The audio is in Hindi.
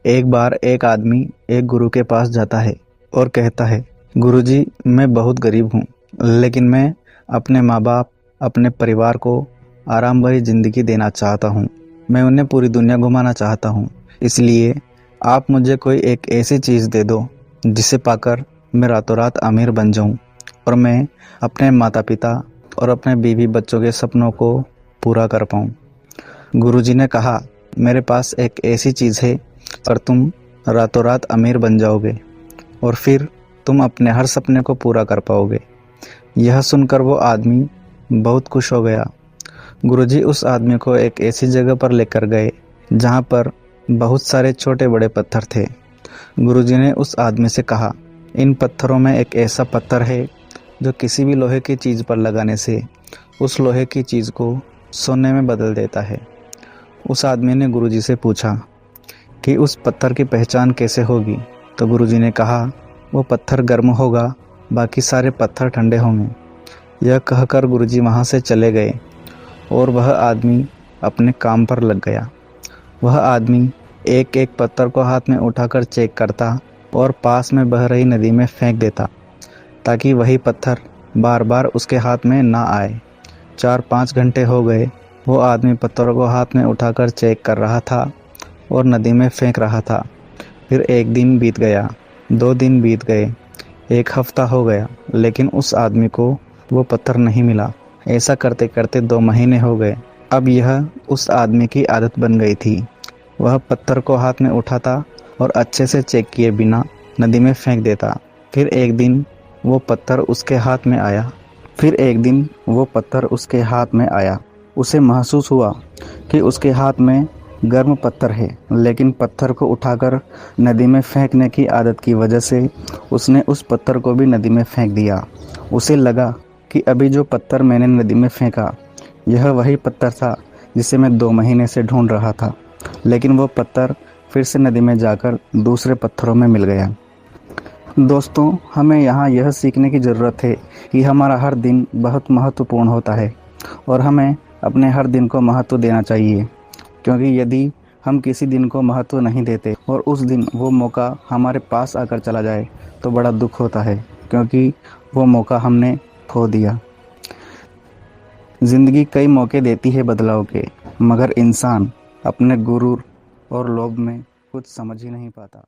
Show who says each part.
Speaker 1: एक बार एक आदमी एक गुरु के पास जाता है और कहता है, गुरुजी, मैं बहुत गरीब हूँ, लेकिन मैं अपने माँ बाप, अपने परिवार को आराम भरी जिंदगी देना चाहता हूँ। मैं उन्हें पूरी दुनिया घुमाना चाहता हूँ। इसलिए आप मुझे कोई एक ऐसी चीज़ दे दो जिसे पाकर मैं रातों रात अमीर बन जाऊँ और मैं अपने माता पिता और अपने बीवी बच्चों के सपनों को पूरा कर पाऊँ। गुरुजी ने कहा, मेरे पास एक ऐसी चीज़ है और तुम रातों रात अमीर बन जाओगे और फिर तुम अपने हर सपने को पूरा कर पाओगे। यह सुनकर वो आदमी बहुत खुश हो गया। गुरुजी उस आदमी को एक ऐसी जगह पर लेकर गए जहाँ पर बहुत सारे छोटे बड़े पत्थर थे। गुरुजी ने उस आदमी से कहा, इन पत्थरों में एक ऐसा पत्थर है जो किसी भी लोहे की चीज़ पर लगाने से उस लोहे की चीज़ को सोने में बदल देता है। उस आदमी ने गुरुजी से पूछा कि उस पत्थर की पहचान कैसे होगी? तो गुरुजी ने कहा, वो पत्थर गर्म होगा, बाकी सारे पत्थर ठंडे होंगे। यह कहकर गुरुजी वहाँ से चले गए और वह आदमी अपने काम पर लग गया। वह आदमी एक एक पत्थर को हाथ में उठाकर चेक करता और पास में बह रही नदी में फेंक देता ताकि वही पत्थर बार बार उसके हाथ में ना आए। 4-5 घंटे हो गए। वो आदमी पत्थरों को हाथ में उठाकर चेक कर रहा था और नदी में फेंक रहा था। फिर 1 दिन बीत गया, 2 दिन बीत गए, 1 हफ्ता हो गया, लेकिन उस आदमी को वो पत्थर नहीं मिला। ऐसा करते करते 2 महीने हो गए। अब यह उस आदमी की आदत बन गई थी। वह पत्थर को हाथ में उठाता और अच्छे से चेक किए बिना नदी में फेंक देता। फिर एक दिन वो पत्थर उसके हाथ में आया। उसे महसूस हुआ कि उसके हाथ में गर्म पत्थर है, लेकिन पत्थर को उठाकर नदी में फेंकने की आदत की वजह से उसने उस पत्थर को भी नदी में फेंक दिया। उसे लगा कि अभी जो पत्थर मैंने नदी में फेंका, यह वही पत्थर था जिसे मैं 2 महीने से ढूंढ रहा था, लेकिन वो पत्थर फिर से नदी में जाकर दूसरे पत्थरों में मिल गया। दोस्तों, हमें यहाँ यह सीखने की ज़रूरत है कि हमारा हर दिन बहुत महत्वपूर्ण होता है और हमें अपने हर दिन को महत्व देना चाहिए, क्योंकि यदि हम किसी दिन को महत्व नहीं देते और उस दिन वो मौका हमारे पास आकर चला जाए तो बड़ा दुख होता है, क्योंकि वो मौका हमने खो दिया। ज़िंदगी कई मौके देती है बदलाव के, मगर इंसान अपने गुरूर और लोभ में कुछ समझ ही नहीं पाता।